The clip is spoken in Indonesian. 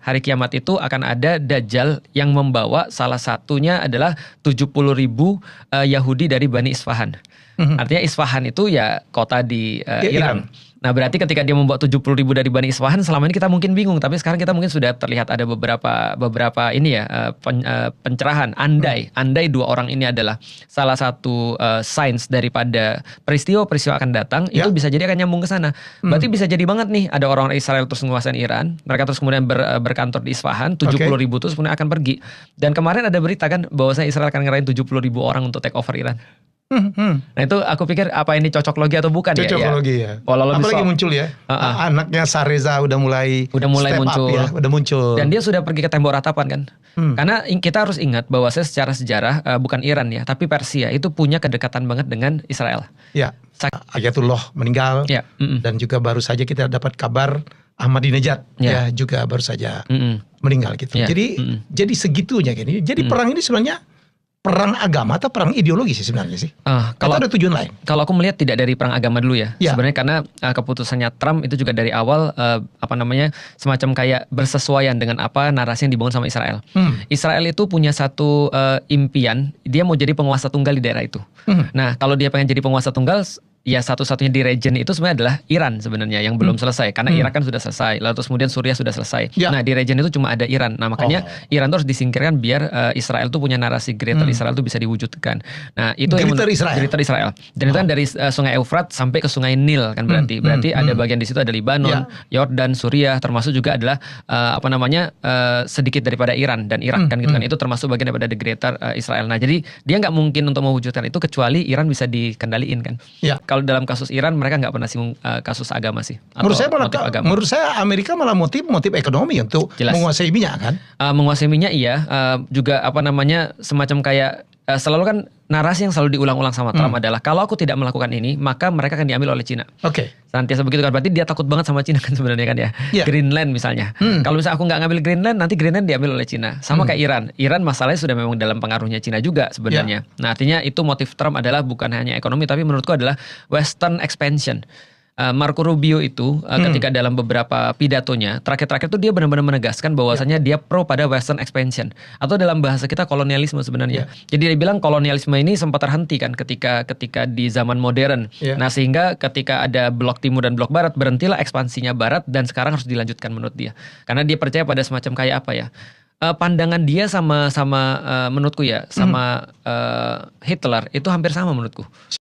hari kiamat itu akan ada Dajjal yang membawa salah satunya adalah 70.000 Yahudi dari Bani Isfahan. Artinya Isfahan itu ya kota di Iran. Nah berarti ketika dia membawa 70.000 dari Bani Isfahan, selama ini kita mungkin bingung, tapi sekarang kita mungkin sudah terlihat ada beberapa ini ya pencerahan. Andai dua orang ini adalah salah satu signs daripada peristiwa akan datang, itu bisa jadi akan nyambung ke sana. Berarti bisa jadi banget nih ada orang Israel terus menguasai Iran, mereka terus kemudian berkantor di Isfahan, 70.000 terus kemudian akan pergi. Dan kemarin ada berita kan bahwasanya Israel akan ngerahin 70.000 orang untuk take over Iran. Nah itu aku pikir apa ini cocok logi atau bukan ya? Cocoklogi ya. Apalagi muncul ya. Anaknya Sareza udah mulai muncul. Up ya, udah muncul. Dan dia sudah pergi ke tembok ratapan kan. Karena kita harus ingat bahwa secara sejarah bukan Iran ya, tapi Persia itu punya kedekatan banget dengan Israel. Ya. Ayatullah meninggal. Ya. Dan juga baru saja kita dapat kabar Ahmadinejad ya juga baru saja meninggal gitu. Ya. Jadi segitunya gini. Jadi perang ini sebenarnya perang agama atau perang ideologi sih sebenarnya sih? Kalau ada tujuan lain? Kalau aku melihat tidak dari perang agama dulu ya. Sebenarnya karena keputusannya Trump itu juga dari awal semacam kayak bersesuaian dengan apa narasi yang dibangun sama Israel. Israel itu punya satu impian, dia mau jadi penguasa tunggal di daerah itu. Nah kalau dia pengen jadi penguasa tunggal, ya satu-satunya di region itu sebenarnya adalah Iran sebenarnya yang belum selesai. Karena Irak kan sudah selesai, lalu terus kemudian Suriah sudah selesai. Nah di region itu cuma ada Iran. Nah makanya Iran itu harus disingkirkan biar Israel itu punya narasi Greater Israel itu bisa diwujudkan. Nah itu Greater Israel. Dan itu kan dari sungai Eufrat sampai ke sungai Nil kan berarti. Berarti ada bagian di situ ada Libanon, Yordan, Suriah, termasuk juga adalah sedikit daripada Iran dan Irak kan gitu kan. Itu termasuk bagian daripada the Greater Israel. Nah jadi dia nggak mungkin untuk mewujudkan itu kecuali Iran bisa dikendaliin kan. Kalau dalam kasus Iran mereka nggak pernah singgung kasus agama sih. Menurut saya Amerika malah motif ekonomi untuk menguasai minyak kan? Menguasai minyak iya. Juga semacam kayak selalu kan narasi yang selalu diulang-ulang sama Trump adalah kalau aku tidak melakukan ini maka mereka akan diambil oleh Cina. Senantiasa begitu kan, berarti dia takut banget sama Cina kan sebenarnya kan ya. Greenland misalnya. Kalau misalnya aku nggak ngambil Greenland, nanti Greenland diambil oleh Cina. Sama kayak Iran. Iran masalahnya sudah memang dalam pengaruhnya Cina juga sebenarnya. Nah artinya itu motif Trump adalah bukan hanya ekonomi tapi menurutku adalah Western expansion. Marco Rubio itu ketika dalam beberapa pidatonya terakhir-terakhir itu dia benar-benar menegaskan bahwasanya dia pro pada Western expansion atau dalam bahasa kita kolonialisme sebenarnya. Jadi dia bilang kolonialisme ini sempat terhenti kan ketika di zaman modern. Nah sehingga ketika ada blok timur dan blok barat berhentilah ekspansinya barat dan sekarang harus dilanjutkan menurut dia. Karena dia percaya pada semacam kayak apa ya? Pandangan dia sama menurutku ya sama Hitler itu hampir sama menurutku.